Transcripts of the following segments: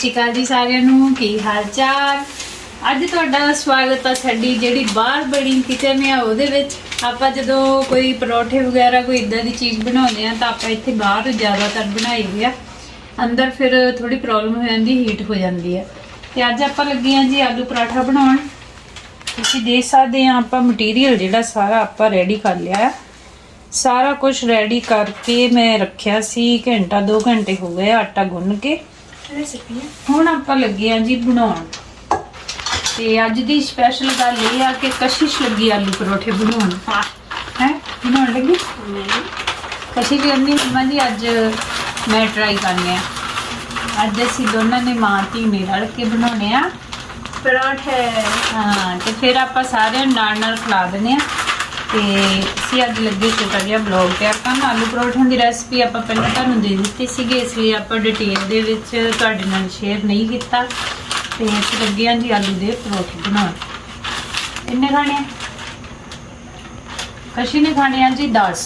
ਸ਼੍ਰੀ ਅਕਾਲ ਜੀ ਸਾਰਿਆਂ ਨੂੰ ਕੀ ਹਾਲ ਚਾਲ। ਅੱਜ ਤੁਹਾਡਾ ਸਵਾਗਤ ਹੈ ਸਾਡੀ ਜਿਹੜੀ ਬਾਹਰ ਬੜੀ ਕਿਚਨ ਆ ਉਹਦੇ ਵਿੱਚ। ਆਪਾਂ ਜਦੋਂ ਕੋਈ ਪਰੌਠੇ ਵਗੈਰਾ ਕੋਈ ਇਦਾਂ ਦੀ ਚੀਜ਼ ਬਣਾਉਂਦੇ ਆ ਤਾਂ ਆਪਾਂ ਇੱਥੇ ਬਾਹਰ ਜ਼ਿਆਦਾਤਰ ਬਣਾਈ ਹੋਈ ਆ। ਅੰਦਰ ਫਿਰ ਥੋੜੀ ਪ੍ਰੋਬਲਮ ਹੋ ਜਾਂਦੀ, ਹੀਟ ਹੋ ਜਾਂਦੀ ਆ। ਤੇ ਅੱਜ ਆਪਾਂ ਲੱਗੇ ਆ ਜੀ ਆਲੂ ਪਰਾਠਾ ਬਣਾਉਣ। ਤੁਸੀਂ ਦੇਖ ਸਕਦੇ ਆ ਆਪਾਂ ਮਟੀਰੀਅਲ ਜਿਹੜਾ ਸਾਰਾ ਆਪਾਂ ਰੈਡੀ ਕਰ ਲਿਆ। ਸਾਰਾ कुछ रेडी करके मैं रखिया सी, घंटा 2 घंटे हो गए आटा गुन के। हुण आपां लगे आ जी बनाउण। ते अज दी स्पैशल गल ये आ कि कशिश लगी आलू परोठे बनाउण। है बनाउण लगी कशिश करनी मम्मा जी। अज मैं ट्राई करने अज असीं दोनों ने मां धी ने रल के बनाउणे आ पराठे। हाँ ते फिर आपां सारे नाल खिला देने आ। ਤੇ ਅਸੀਂ ਅੱਜ ਲੱਗੇ ਛੋਟਾ ਜਿਹਾ ਬਲੌਗ ਤਿਆਰ ਕਰਨ। ਆਲੂ ਪਰੌਠਿਆਂ ਦੀ ਰੈਸਪੀ ਆਪਾਂ ਪਹਿਲਾਂ ਤੁਹਾਨੂੰ ਦੇ ਦਿੱਤੀ ਸੀਗੀ, ਇਸ ਲਈ ਆਪਾਂ ਡਿਟੇਲ ਦੇ ਵਿੱਚ ਤੁਹਾਡੇ ਨਾਲ ਸ਼ੇਅਰ ਨਹੀਂ ਕੀਤਾ। ਤੇ ਅਸੀਂ ਲੱਗੇ ਹਾਂ ਜੀ ਆਲੂ ਦੇ ਪਰੌਠੇ ਬਣਾਉਣ। ਇੰਨੇ ਖਾਣੇ ਆ, ਕਸ਼ੀ ਨੇ ਖਾਣੇ ਆ ਜੀ 10।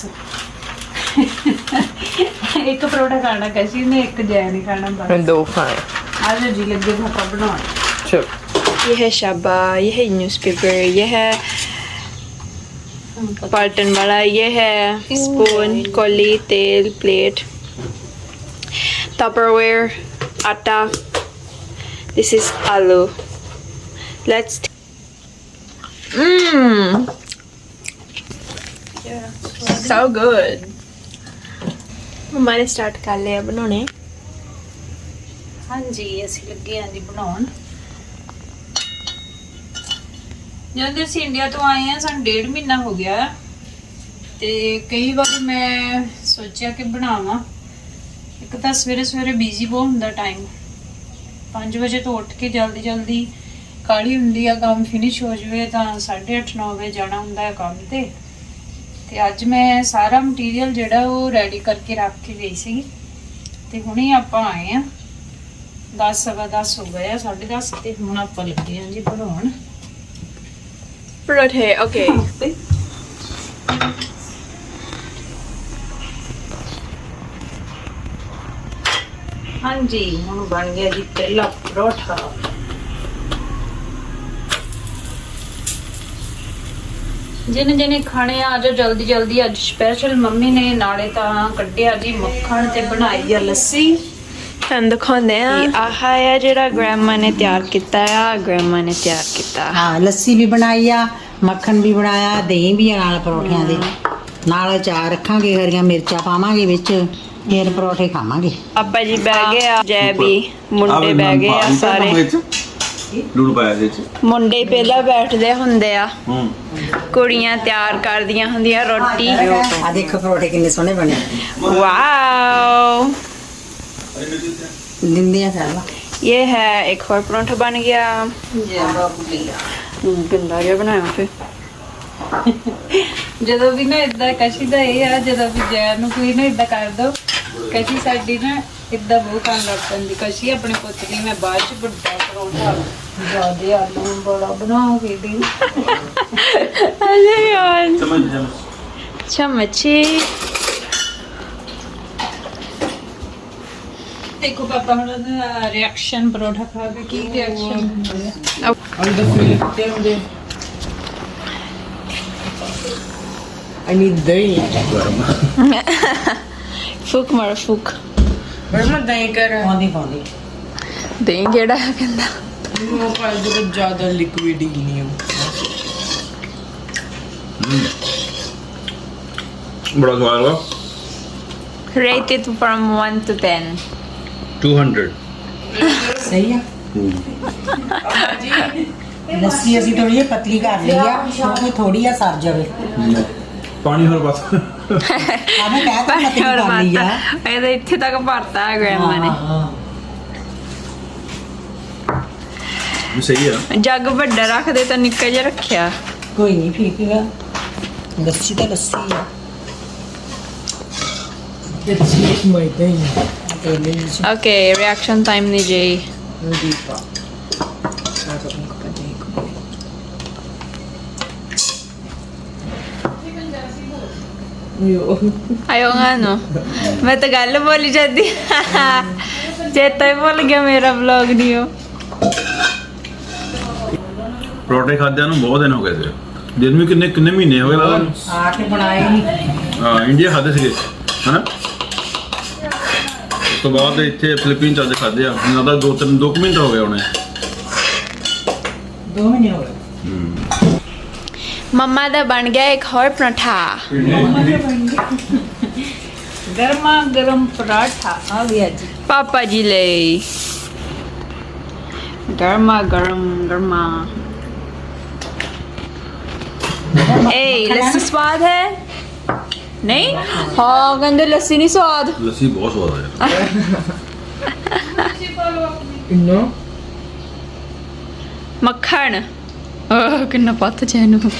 ਇੱਕ ਪਰੌਠਾ ਖਾਣਾ ਕਸ਼ੀ ਨੇ, ਇੱਕ ਜੈ ने खाना बस 2 खाए। आज जी लगे पापा बनाने। चल ये है शाबा, ये है न्यूज़पेपर, ये है पाल्टन वाला, ये है स्पून, कौली, तेल, प्लेट, टपरवेयर, आटा। दिस इज आलू। Let's so good। मम्मा ने स्टार्ट कर लिया बनाने। हाँ जी ਅਸੀਂ ਲੱਗੇ ਆਂ ਜੀ ਬਣਾਉਣ। ਜਦੋਂ ਅਸੀਂ ਇੰਡੀਆ ਤੋਂ ਆਏ ਆ ਸਾਨੂੰ 1.5 ਮਹੀਨਾ ਹੋ ਗਿਆ ਤੇ ਕਈ ਵਾਰ ਮੈਂ ਸੋਚਿਆ ਕਿ ਬਣਾਵਾਂ। ਇੱਕ ਤਾਂ ਸਵੇਰੇ ਸਵੇਰੇ ਬਿਜ਼ੀ ਬਹੁਤ ਹੁੰਦਾ ਟਾਈਮ, 5 ਵਜੇ ਤੋਂ ਉੱਠ ਕੇ ਜਲਦੀ ਜਲਦੀ ਕਾਹਲੀ ਹੁੰਦੀ ਆ, ਕੰਮ ਫਿਨਿਸ਼ ਹੋ ਜਾਵੇ ਤਾਂ 8:30 9 ਵਜੇ ਜਾਣਾ ਹੁੰਦਾ ਹੈ ਕੰਮ ਤੇ। ਤੇ ਅੱਜ ਮੈਂ ਸਾਰਾ ਮਟੀਰੀਅਲ ਜਿਹੜਾ ਉਹ ਰੈਡੀ ਕਰਕੇ ਰੱਖ ਕੇ ਗਈ ਸੀ ਤੇ ਹੁਣੇ ਆਪਾਂ ਆਏ ਆ। 10 ਸਵਾ 10 ਹੋ ਗਏ ਆ, 10:30 ਤੇ ਹੁਣ ਆਪਾਂ ਲੱਗੇ ਆ ਜੀ ਬਣਾਉਣ पराठे। ओके हाँ जी हम बन गया जी पहला परोठा। जिन्हें जिन्हें खाने आ जाओ जल्दी जल्दी। अज स्पेशल मम्मी ने नाले तां कड्ढिया जी मक्खन ते बनाई आ लस्सी। दिखाने आह है जेड़ा ग्रैंडमा ने तैयार किया है। ग्रैंडमा ने तैयार किया। हाँ लस्सी भी बनाई आ, मक्खन भी बनाया, दही भी आ नाल परोठियां दे नाल। अचार रखांगे, हरियां मिर्चां पावांगे विच, फिर परोठे खावांगे। पापा जी बह गए आ, जय भी मुंडे बह गए आ सारे। लूण पाया दे च मुंडे पहला बैठदे हुंदे आ, कुड़ियां तैयार करदियां हुंदियां रोटी। आ देखो परोठे किन्ने सोहने बने। वाओ दिंदियां सारा। ये है एक और परोठा बन गया। गंदा जिहा बनाया फिर। ਜਦੋਂ ਵੀ ਨਾ ਇਦਾਂ ਕਸ਼ੀ ਦਾ ਇਹ ਆ, ਜਦੋਂ ਵੀ ਜੈ ਨੂੰ ਕੋਈ ਨਾ ਇਦਾਂ ਕਰ ਦੋ, ਕਸ਼ੀ ਸਾਡੀ ਨਾ ਇਦਾਂ ਬਹੁਤ ਕਰਨ ਲੱਗ ਪੈਂਦੀ। ਕਸ਼ੀ ਆਪਣੇ ਪੁੱਤ ਦੀ ਮੈਂ ਬਾਅਦ ਚ ਵੱਡਾ ਪਰੌਂਠਾ ਜ਼ਿਆਦੇ ਆਲੂ ਬੜਾ ਬਣਾਉਂਗੀ ਦੀ। अरे यार चम्मच चम्मची। ਦੇਖੋ ਪਾਪਾ ਹੁਣ ਦਾ ਰਿਐਕਸ਼ਨ ਪਰੌਠਾ ਖਾ ਕੇ ਕੀ ਰਿਐਕਸ਼ਨ ਹੁੰਦਾ ਹੈ। I need dahi। फूक मारो फूक। मैं दही कर पाਉਂਦੀ ਪਾਉਂਦੀ दही केड़ा है कहंदा। वो पर जो ज्यादा लिक्विड ही नहीं है। बड़ा स्वाद हुआ। Rate it from 1 to 10। 200 ਸਹੀ ਆ। ਲੱਸੀ ਅਸੀਂ ਥੋੜੀ ਜਿਹੀ ਪਤਲੀ ਕਰ ਲਈ ਆ ਕਿਉਂਕਿ ਥੋੜੀ ਆ ਸਰ ਜਾਵੇ। पानी और बस ਆਵੇਂ ਕਹਿ ਤਾ ਪਤਲੀ ਕਰ ਲਈ ਆ। ਇਹਦਾ ਇੱਥੇ ਤੱਕ ਭਰਤਾ ਹੈ ਗ੍ਰੈਂਡਮਾ ਨੇ। सही है। ਜੱਗ ਵੱਡਾ ਰੱਖਦੇ ਤਾਂ ਨਿੱਕਾ ਜਿਹਾ ਰੱਖਿਆ। ਕੋਈ ਨਹੀਂ ਠੀਕ ਆ, ਲੱਸੀ ਤਾਂ ਲੱਸੀ ਆ। It's my thing। Okay reaction time लीजिए। Yo. Ayaw nga, no? Matagal na boli dyan din. ਚੇਤਾ ਹੀ ਭੁੱਲ ਗਿਆ ਮੇਰਾ ਵਲੌਗ ਨਹੀਂ ਉਹ। ਪਰੌਂਠੇ ਖਾਦਿਆਂ ਨੂੰ ਬਹੁਤ ਦਿਨ ਹੋ ਗਏ ਸੀ। ਦਿਨ ਵੀ ਕਿੰਨੇ ਮਹੀਨੇ ਹੋ ਗਏ ਲੱਗਦਾ। ਆ ਕੇ ਬਣਾਏ ਨਹੀਂ। ਹਾਂ ਇੰਡੀਆ ਖਾਦੇ ਸੀਗੇ ਹਨਾ। ਉਸ ਤੋਂ ਬਾਅਦ ਇੱਥੇ ਫਿਲੀਪੀਨ ਚ ਅੱਜ ਖਾਦੇ ਆ। ਮੈਨੂੰ ਲੱਗਦਾ 2 ਮਹੀਨੇ ਹੋ ਗਏ ਹੋਣੇ। 2 ਮਹੀਨੇ ਹੋ ਗਏ। ਮੰਮਾ ਦਾ ਬਣ ਗਿਆ ਇੱਕ ਹੋਰ ਪਰੌਂਠਾ। ਗਰਮਾ ਗਰਮ ਪਰਾਠਾ ਆ ਗਿਆ ਜੀ ਪਾਪਾ ਜੀ ਲਈ ਗਰਮਾ ਗਰਮਾ। ਏ ਲੱਸੀ ਸਵਾਦ ਹੈ ਨਹੀਂ? ਹਾਂ ਕਹਿੰਦੇ ਲੱਸੀ ਨਹੀਂ ਸਵਾਦ। ਲੱਸੀ ਬਹੁਤ ਸਵਾਦ ਆ ਯਾਰ। ਕਿੰਨਾ ਮੱਖਣ ਕਿੰਨਾ ਪੱਤ ਚ ਇਹਨੂੰ।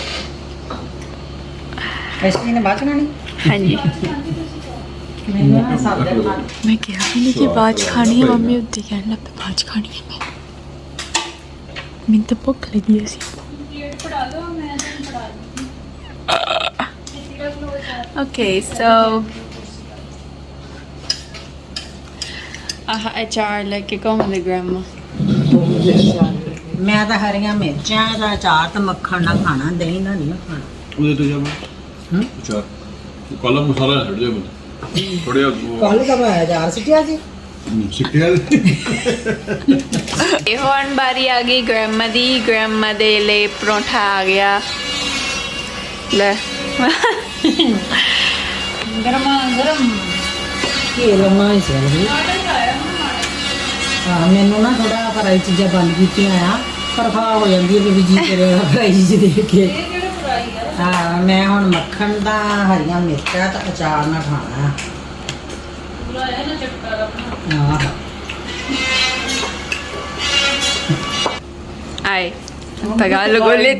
ਐਸੀ ਨੇ ਬਾਅਦ ਖਾਣੀ। ਹਾਂਜੀ ਮੈਨੂੰ ਨਾ ਸਾਦੇ ਬਣਾ ਮੈਂ ਕਿਹਾ ਵੀ ਨਹੀਂ ਕਿ ਬਾਜ ਖਾਣੀ ਹੈ। ਮੰਮੀ ਉੱਤੇ ਕਹਿਣ ਲੱਗ ਪਈ ਬਾਜ ਖਾਣੀ ਹੈ। ਮੈਨੂੰ ਤਾਂ ਭੁੱਖ ਲੱਗੀ ਸੀ। ਪੜਾ ਦੋ ਮੈਂ ਤੁਹਾਨੂੰ ਪੜਾ ਦੂੰਗੀ। Okay, so ਅਚਾਰ ਲੈ ਕੇ ਘੁੰਮਦੇ ਗ੍ਰੈਮਾ। ਮੈਂ ਤਾਂ ਹਰੀਆਂ ਮਿਰਚਾਂ ਦਾ ਅਚਾਰ ਤੇ ਮੱਖਣ ਨਾਲ ਖਾਣਾ, ਦਹੀਂ ਨਾਲ ਨਹੀਂ ਖਾਣਾ। ਉਹਦੇ ਤੋਂ ਜਾਵਾਂ ਅੱਛਾ ਕਾਲਾ ਮਸਾਲਾ ਛੱਡ ਦਿਓ ਮੈਨੂੰ ਥੋੜਾ ਕੱਲ ਦਾ ਮੈਂ ਅਚਾਰ ਸਿੱਟਿਆ ਸੀ। ਸਿੱਟਿਆ ਇਹ ਹੁਣ ਬਾਰੀ ਆ ਗਈ ਗ੍ਰੈਮਾ ਦੀ। ਗ੍ਰੈਮਾ ਦੇ ਲਈ ਪਰੌਂਠਾ ਆ ਗਿਆ। ਲੈ ਗਰਮਾ ਗਰਮ ਕੀ ਲੰਮਾ ਹੀ ਸੀ। ਹਾਂ ਮੈਨੂੰ ਨਾ ਥੋੜਾ ਫਰਾਈ ਚੀਜ਼ਾਂ ਬੰਦ ਕੀਤੀਆਂ ਆ ਪਰ ਖਾ ਹੋ ਜਾਂਦੀ ਹੈ ਵੀ ਜੀ ਤੇਰੇ ਫਰਾਈ ਚੀਜ਼ ਦੇਖ ਕੇ। ਇਹ ਕਿਹੜਾ ਫਰਾਈ ਆ? ਹਾਂ ਮੈਂ ਹੁਣ ਮੱਖਣ ਦਾ ਹਰੀਆਂ ਮਿਰਚਾਂ ਤੇ ਅਚਾਰ ਨਾਲ ਖਾਣਾ ਆ। ਬੁਲਾਇਆ ਨਾ ਚੱਕਰ ਆਪਣਾ। ਹਾਂ ਆਏ ਤਗਾਲੋ ਗੋਲੇ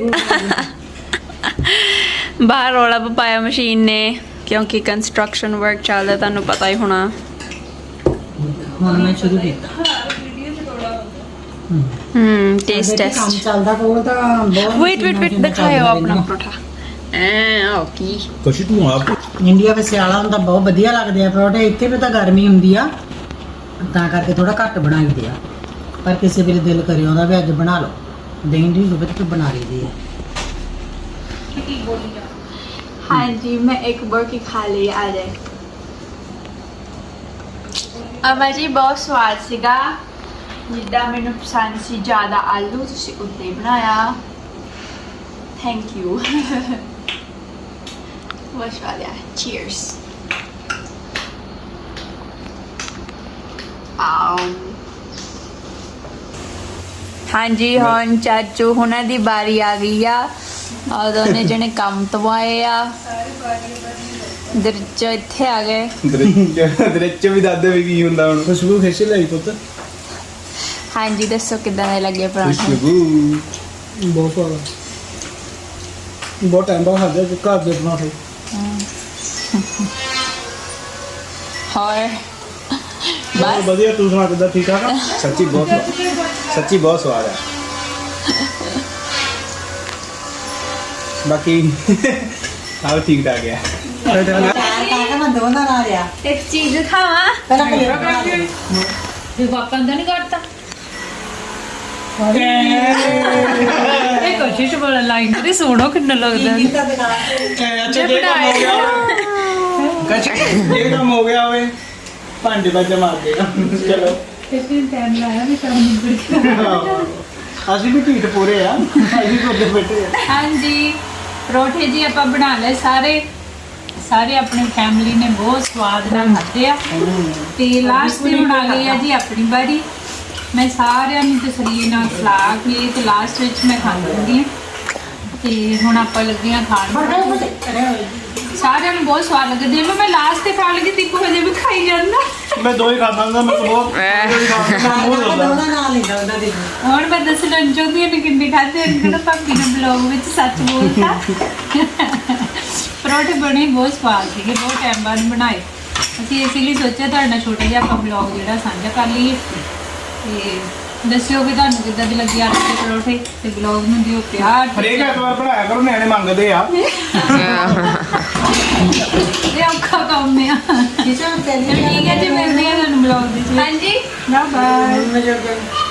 ਬਾਹਰ ਰੌਲਾ ਪਾਇਆ ਮਸ਼ੀਨ ਨੇ ਕਿਉਂਕਿ ਕੰਸਟਰਕਸ਼ਨ ਵਰਕ ਚੱਲਦਾ ਤੁਹਾਨੂੰ ਪਤਾ ਹੀ ਹੋਣਾ। ਹੁਣ ਮੈਂ ਸ਼ੁਰੂ ਕੀਤਾ। ਟੇਸਟ ਕੰਮ ਟੈਸਟ। ਚੱਲਦਾ ਕੋਲ ਤਾਂ ਬਹੁਤ ਵੇਟ ਦਿਖਾਓ ਆਪਣਾ ਪਰੌਠਾ। ਓਕੇ ਕਸ਼ੀ ਤੂੰ ਆਪ ਇੰਡੀਆ ਵਿੱਚ ਸਿਆਲਾ ਹੁੰਦਾ ਬਹੁਤ ਵਧੀਆ ਲੱਗਦੇ ਆ ਪਰੌਠੇ। ਇੱਥੇ ਵੀ ਤਾਂ ਗਰਮੀ ਹੁੰਦੀ ਆ ਤਾਂ ਕਰਕੇ ਥੋੜਾ ਘੱਟ ਬਣਾਈਦੇ ਆ ਪਰ ਕਿਸੇ ਵੇਲੇ ਦਿਲ ਕਰੇ ਆਉਂਦਾ ਵੀ ਅੱਜ ਬਣਾ ਲਓ। ਦਹੀਂ ਦੀ ਹੋਵੇ ਤਾਂ ਬਣਾ ਲਈਦੀ ਆ। ਕੀ ਬੋਲੀ ਜਾ? हाँ जी मैं एक बर्फी खा ली आज। अम्मा जी बहुत स्वाद सीगा जिदा मैनू पसंद सी ज़्यादा आलू तुसी उद्दे बनाया। थैंक यू बहुत स्वाद है। चीयर्स। हाँ जी हुण चाचू हुणां दी बारी आ गई आ और दोने जने काम तो आए आ दरचो इत्थे आ गए। ਦਰੇਚ ਵੀ ਦਾਦੇ ਵੀ ਕੀ ਹੁੰਦਾ ਹੁਣ ਖੁਸ਼ਬੂ ਖਿੱਚ ਲਈ ਪੁੱਤ। हाँ जी दसो किदां दे लगे पराठे? ਖੁਸ਼ਬੂ ਬਹੁਤ ਟਾਈਮ ਬਾਅਦ ਖਾਦੇ ਘਰ ਦੇ ਪਰਾਠੇ। और ਬਹੁਤ ਵਧੀਆ। ਤੂੰ ਸੁਣਾ ਕਿੱਦਾਂ? ਠੀਕ ਠਾਕ ਆ? ਸੱਚੀ ਬਹੁਤ ਸਵਾਦ ਆ। ਬਾਕੀ ਆਹ ਠੀਕ ਠਾਕ ਆ। ਮੈਂ ਦੋਨਾਂ ਨਾਲ ਆ एक चीज खावा ਪਹਿਲਾਂ ਕਲੇ ਤੇ ਪਾਪਾ ਦਾ ਨਹੀਂ ਕੱਟਦਾ। ਇਹ ਕੋਸ਼ਿਸ਼ ਬੜਾ ਲਾਈਨ ਤੇ ਸੋਹਣਾ ਕਿੰਨਾ ਲੱਗਦਾ। ਅੱਛਾ ਇਹ ਕੰਮ ਹੋ ਗਿਆ ਇਹ ਕੰਮ ਹੋ ਗਿਆ ਓਏ। ਭਾਂਡੇ ਬਾਜਾ ਮਾਰ ਦੇਗਾ। ਚਲੋ ਕਿੰਨੇ ਟਾਈਮ ਲਾਇਆ ਵੀ ਕੰਮ ਨਿਬੜ ਗਿਆ। ਅਸੀਂ ਵੀ ਢੀਠ ਪੂਰੇ ਆ। ਅਸੀਂ ਕੋਦੇ ਬੈਠੇ ਆ। ਹਾਂਜੀ ਪਰੌਠੇ ਜੀ ਆਪਾਂ ਬਣਾ ਲਏ ਸਾਰੇ ਆਪਣੀ ਫੈਮਿਲੀ ਨੇ ਬਹੁਤ ਸਵਾਦ ਨਾਲ ਖਾਧੇ ਆ ਤੇ ਲਾਸਟ ਤੇ ਹੁਣ ਆ ਗਈ ਆ ਜੀ ਆਪਣੀ ਵਾਰੀ। ਮੈਂ ਸਾਰਿਆਂ ਨੂੰ ਤਸੱਲੀ ਨਾਲ ਖਿਲਾ ਕੇ ਤੇ ਲਾਸਟ ਵਿੱਚ ਮੈਂ ਖਾ ਲੂੰਗੀ ਤੇ ਹੁਣ ਆਪਾਂ ਲੱਗੇ ਆ ਖਾਣ। ਸਾਰਿਆਂ ਨੂੰ ਬਹੁਤ ਸਵਾਦ ਲੱਗਦੇ ਨੇ। ਮੈਂ ਲਾਸਟ ਤੇ ਖਾਣ ਲੱਗੀ ਦੀਪੂ ਹਜੇ ਵੀ ਖਾਈ ਜਾਂਦਾ। ਮੈਂ ਦੋ ਹੀ ਖਾਂਦਾ ਹੁੰਦਾ। ਮੈਂ ਬਹੁਤ ਦੋਨਾਂ ਨਾਲ ਹੀ ਦੋਨਾਂ ਦੀ ਹੁਣ ਮੈਂ ਦੱਸਣਾ ਚਾਹੁੰਦੀ ਹਾਂ ਕਿੰਨੇ ਖਾਧੇ ਹਨ। ਕਿਹੜਾ ਭਾਬੀ ਨੇ ਬਲੌਗ ਵਿੱਚ ਸੱਚ ਬੋਲਤਾ। ਪਰੌਠੇ ਬਣੇ ਬਹੁਤ ਸਵਾਦ ਸੀਗੇ। ਬਹੁਤ ਟਾਈਮ ਬਾਅਦ ਬਣਾਏ ਅਸੀਂ ਇਸ ਲਈ ਸੋਚਿਆ ਤੁਹਾਡੇ ਨਾਲ ਛੋਟਾ ਜਿਹਾ ਆਪਾਂ ਬਲੌਗ ਜਿਹੜਾ ਸਾਂਝਾ ਕਰ ਲਈਏ ਤੇ ਦੱਸਿਓ ਵੀ ਤੁਹਾਨੂੰ ਕਿੱਦਾਂ ਦੀ ਲੱਗੀ ਅੱਜ ਦੇ ਪਰੌਠੇ ਤੇ ਬਲੌਗ ਨੂੰ ਦਿਓ ਪਿਆਰ। ਹਰੇਕ ਐਤਵਾਰ ਬਣਾਇਆ ਕਰੋ। ਨਿਆਣੇ ਮੰਗਦੇ ਆ। ਇਹ ਔਖਾ ਕੰਮ ਆ। ਕਿਸੇ ਨੂੰ ਠੀਕ ਹੈ ਜੀ ਮਿਲਦੇ ਆ ਤੁਹਾਨੂੰ ਬਲੌਗ ਦੇ ਵਿੱਚ। हाँ जी ਬਾਏ ਬਾਏ ਮਜ਼ਾ ਕਰ